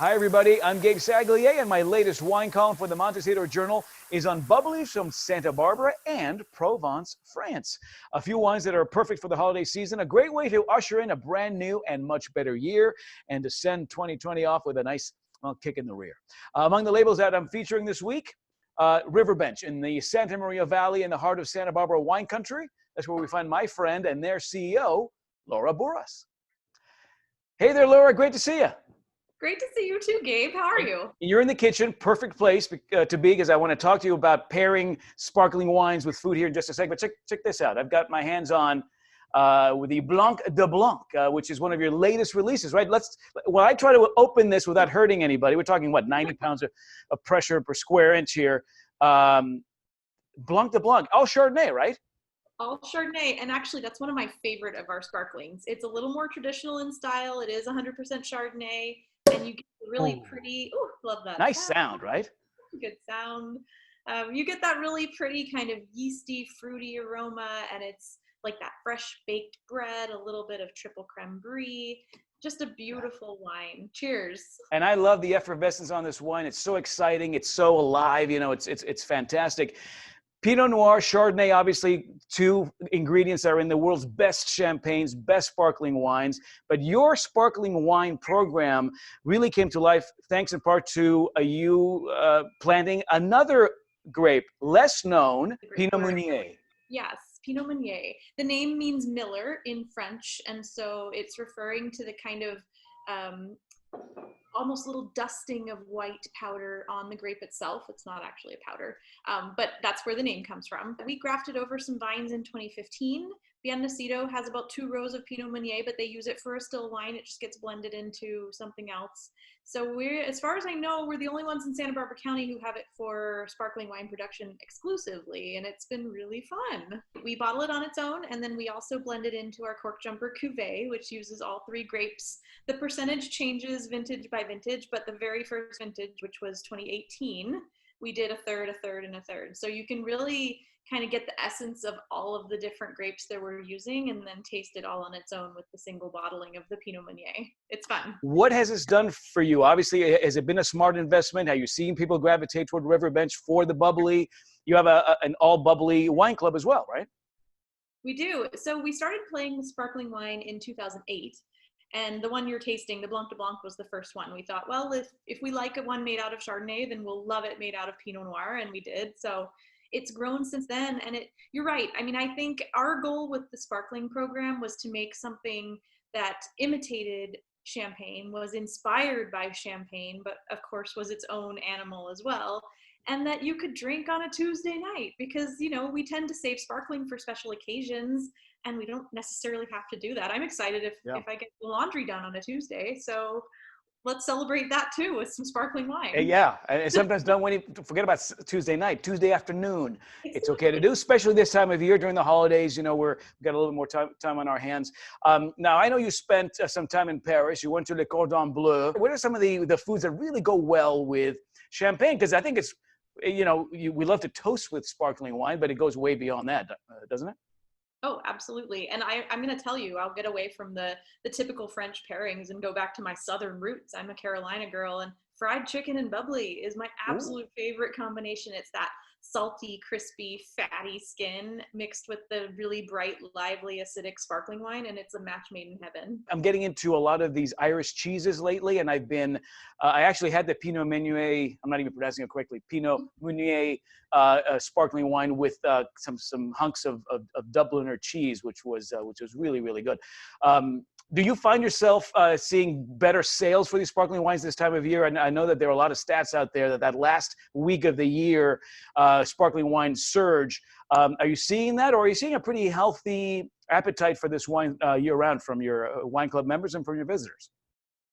Hi, everybody. I'm Gabe Saglie, and my latest wine column for the Montecito Journal is on bubblies from Santa Barbara and Provence, France. A few wines that are perfect for the holiday season, a great way to usher in a brand new and much better year and to send 2020 off with a nice kick in the rear. Among the labels that I'm featuring this week, Riverbench in the Santa Maria Valley in the heart of Santa Barbara wine country. That's where we find my friend and their CEO, Laura Booras. Hey there, Laura. Great to see you. Great to see you too, Gabe. How are you? You're in the kitchen, perfect place to be, because I want to talk to you about pairing sparkling wines with food here in just a second. But check this out. I've got my hands on with the Blanc de Blanc, which is one of your latest releases, right? When I try to open this without hurting anybody, we're talking, what, 90 pounds of pressure per square inch here. Blanc de Blanc, all Chardonnay, right? All Chardonnay, and actually that's one of my favorite of our sparklings. It's a little more traditional in style. It is 100% Chardonnay, and you get really pretty, love that. Nice sound, right? Good sound. You get that really pretty kind of yeasty, fruity aroma, and it's like that fresh baked bread, a little bit of triple creme brie. Just a beautiful wine. Cheers. And I love the effervescence on this wine. It's so exciting. It's so alive. You know, it's fantastic. Pinot Noir, Chardonnay, obviously two ingredients that are in the world's best champagnes, best sparkling wines. But your sparkling wine program really came to life thanks in part to you planting another grape, less known, Pinot Meunier. Yes, Pinot Meunier. The name means miller in French, and so it's referring to the kind of almost little dusting of white powder on the grape itself. It's not actually a powder, but that's where the name comes from. We grafted over some vines in 2015. Montecito has about 2 rows of Pinot Meunier, but they use it for a still wine. It just gets blended into something else. So as far as I know, we're the only ones in Santa Barbara County who have it for sparkling wine production exclusively, and it's been really fun. We bottle it on its own, and then we also blend it into our cork jumper cuvee, which uses all 3 grapes. The percentage changes vintage by vintage, but the very first vintage, which was 2018, we did a third, and a third. So you can really kind of get the essence of all of the different grapes that we're using and then taste it all on its own with the single bottling of the Pinot Meunier. It's fun. What has this done for you? Obviously, has it been a smart investment? Have you seen people gravitate toward Riverbench for the bubbly? You have an all bubbly wine club as well, right? We do. So we started playing the sparkling wine in 2008. And the one you're tasting, the Blanc de Blanc, was the first one. We thought, well, if we like a one made out of Chardonnay, then we'll love it made out of Pinot Noir, and we did. So it's grown since then, and you're right. I mean, I think our goal with the sparkling program was to make something that imitated champagne, was inspired by champagne, but of course was its own animal as well, and that you could drink on a Tuesday night, because, you know, we tend to save sparkling for special occasions, and we don't necessarily have to do that. I'm excited if I get the laundry done on a Tuesday, so let's celebrate that too with some sparkling wine. Yeah, and sometimes don't want to forget about Tuesday night, Tuesday afternoon. It's okay to do, especially this time of year during the holidays. You know, we've got a little more time on our hands. Now, I know you spent some time in Paris. You went to Le Cordon Bleu. What are some of the foods that really go well with champagne? Because I think it's, you know, we love to toast with sparkling wine, but it goes way beyond that, doesn't it? Oh, absolutely. And I'm going to tell you, I'll get away from the typical French pairings and go back to my Southern roots. I'm a Carolina girl, and fried chicken and bubbly is my absolute favorite combination. It's that salty, crispy, fatty skin mixed with the really bright, lively, acidic sparkling wine, and it's a match made in heaven. I'm getting into a lot of these Irish cheeses lately, and I actually had the Pinot Meunier, I'm not even pronouncing it correctly, Pinot Meunier sparkling wine with some hunks of Dubliner cheese, which was really, really good. Do you find yourself seeing better sales for these sparkling wines this time of year? And I know that there are a lot of stats out there that last week of the year, sparkling wine surge. Are you seeing that, or are you seeing a pretty healthy appetite for this wine year-round from your wine club members and from your visitors?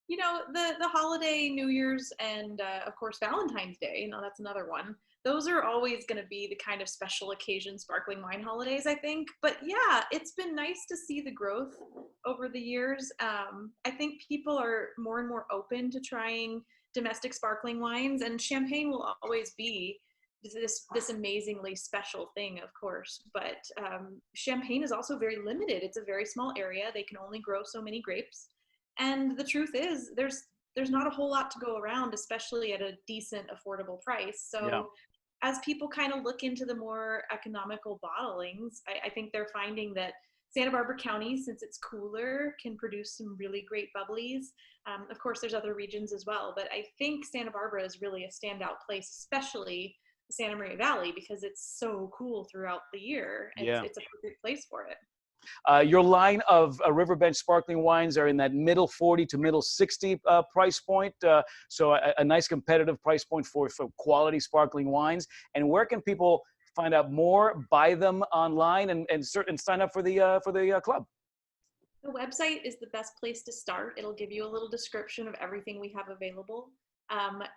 You know, the holiday, New Year's, and of course Valentine's Day, you know, that's another one. Those are always going to be the kind of special occasion sparkling wine holidays, I think. But yeah, it's been nice to see the growth over the years. I think people are more and more open to trying domestic sparkling wines, and champagne will always be this amazingly special thing, of course. But champagne is also very limited. It's a very small area. They can only grow so many grapes. And the truth is, there's there's not a whole lot to go around, especially at a decent, affordable price. So as people kind of look into the more economical bottlings, I think they're finding that Santa Barbara County, since it's cooler, can produce some really great bubblies. Of course, there's other regions as well, but I think Santa Barbara is really a standout place, especially the Santa Maria Valley, because it's so cool throughout the year. It's a perfect place for it. Your line of Riverbench sparkling wines are in that middle 40 to middle 60 price point. So a nice competitive price point for quality sparkling wines. And where can people find out more, buy them online, and sign up for the club? The website is the best place to start. It'll give you a little description of everything we have available.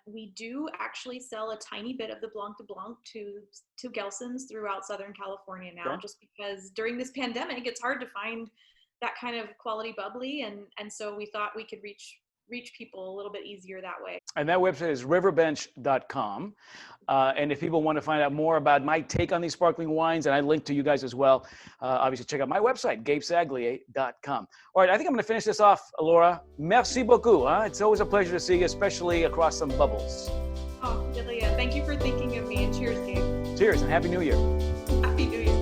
We do actually sell a tiny bit of the Blanc de Blanc to Gelson's throughout Southern California now, just because during this pandemic, it's hard to find that kind of quality bubbly. And so we thought we could reach people a little bit easier that way. And that website is riverbench.com. And if people want to find out more about my take on these sparkling wines, and I link to you guys as well, obviously check out my website, GabeSaglie.com. All right, I think I'm going to finish this off, Laura. Merci beaucoup. It's always a pleasure to see you, especially across some bubbles. Oh, yeah. Thank you for thinking of me, and cheers, Gabe. Cheers, and Happy New Year. Happy New Year.